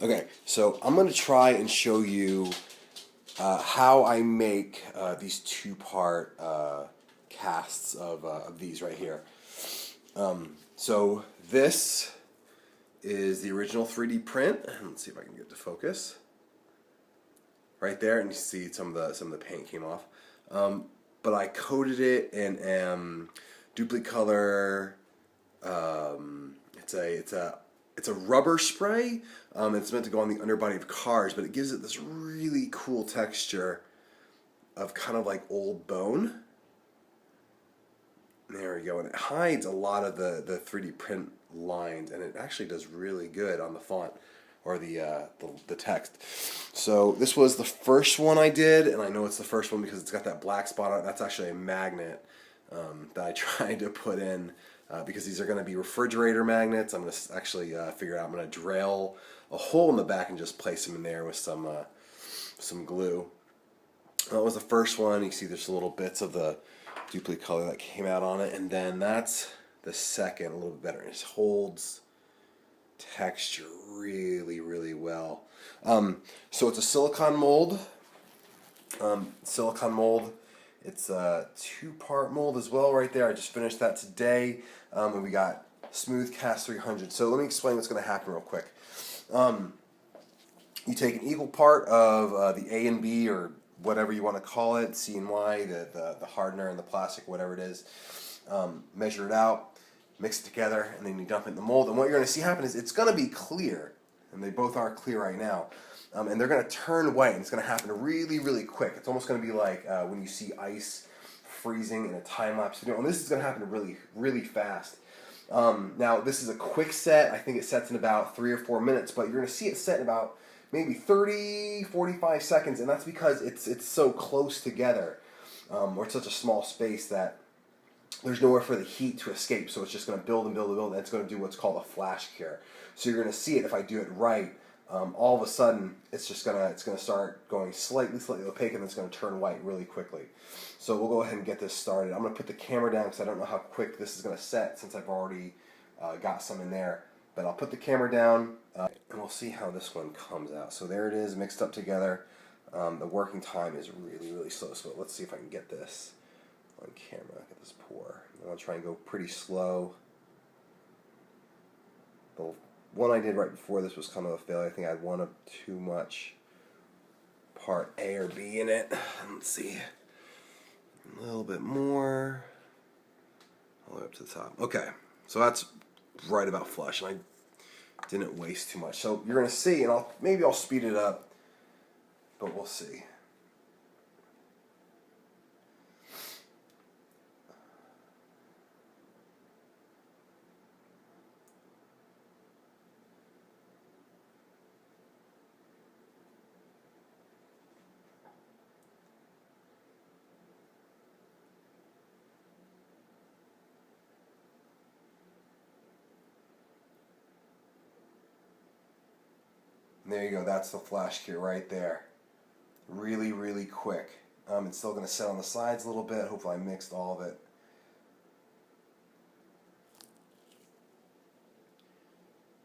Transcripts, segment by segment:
Okay, so I'm going to try and show you how I make these two-part casts of these right here. So this is the original 3D print. Let's see if I can get it to focus. Right there, and you see some of the paint came off. But I coated it in duplicolor. It's a rubber spray. It's meant to go on the underbody of cars, but it gives it this really cool texture of kind of like old bone. There we go, and it hides a lot of the 3D print lines, and it actually does really good on the font or the text. So this was the first one I did, and I know it's the first one because it's got that black spot on it. That's actually a magnet that I tried to put in because these are going to be refrigerator magnets. I'm going to actually figure out. I'm going to drill a hole in the back and just place them in there with some glue. That was the first one. You see there's little bits of the duplicate color that came out on it, and then that's the second, a little bit better. It holds texture really well. So it's a silicone mold. It's a two-part mold as well right there. I just finished that today, and we got Smooth Cast 300. So let me explain what's going to happen real quick. You take an equal part of the A and B, or whatever you want to call it, C and Y, the hardener and the plastic, whatever it is. Measure it out, mix it together, and then you dump it in the mold. And what you're going to see happen is it's going to be clear, and they both are clear right now. And they're going to turn white, and it's going to happen really quick. It's almost going to be like when you see ice freezing in a time-lapse video. And this is going to happen really fast. Now, this is a quick set. I think it sets in about 3 or 4 minutes, but you're going to see it set in about maybe 30, 45 seconds, and that's because it's so close together, or it's such a small space that there's nowhere for the heat to escape, so it's just going to build, and it's going to do what's called a flash cure. So you're going to see it if I do it right. All of a sudden, it's going to start going slightly opaque, and it's going to turn white really quickly. So we'll go ahead and get this started. I'm going to put the camera down because I don't know how quick this is going to set since I've already got some in there. But I'll put the camera down, and we'll see how this one comes out. So there it is, mixed up together. The working time is really slow, so let's see if I can get this on camera. Get this pour. I'm going to try and go pretty slow. The one I did right before this was kind of a failure. I think I had one of too much part A or B in it. Let's see. A little bit more. All the way up to the top. Okay, so that's right about flush, and I didn't waste too much. So you're going to see, and maybe I'll speed it up, but we'll see. And there you go, that's the flash cure right there. Really quick. It's still going to set on the sides a little bit. Hopefully I mixed all of it.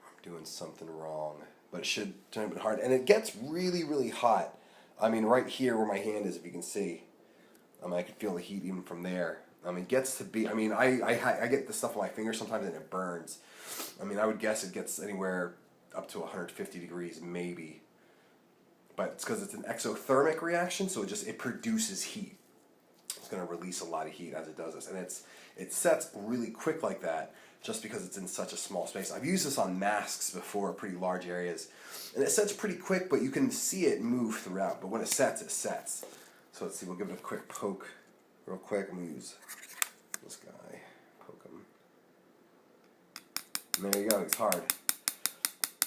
I'm doing something wrong, but it should turn a bit hard. And it gets really hot. I mean, right here where my hand is, if you can see. I can feel the heat even from there. It gets to be, I get this stuff on my fingers sometimes and it burns. I would guess it gets anywhere up to 150 degrees maybe, but it's because it's an exothermic reaction, so it produces heat. It's going to release a lot of heat as it does this, and it sets really quick like that just because it's in such a small space. I've used this on masks before, pretty large areas, and it sets pretty quick, but you can see it move throughout. But when it sets, it sets. So let's see, we'll give it a quick poke real quick. I'm going to use this guy, poke him. And there you go, it's hard.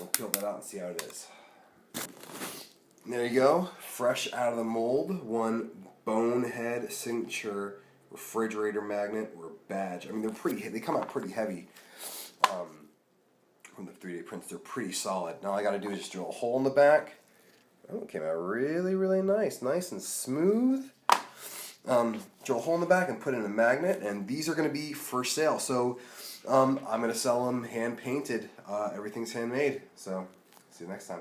We'll peel that out and see how it is. And there you go, fresh out of the mold, one BoneHed signature refrigerator magnet or badge. They come out pretty heavy from the 3D prints. They're pretty solid. Now all I got to do is just drill a hole in the back. Oh, it came out really nice and smooth. Drill a hole in the back and put in a magnet, and these are going to be for sale. So I'm going to sell them hand painted. Everything's handmade. So See you next time.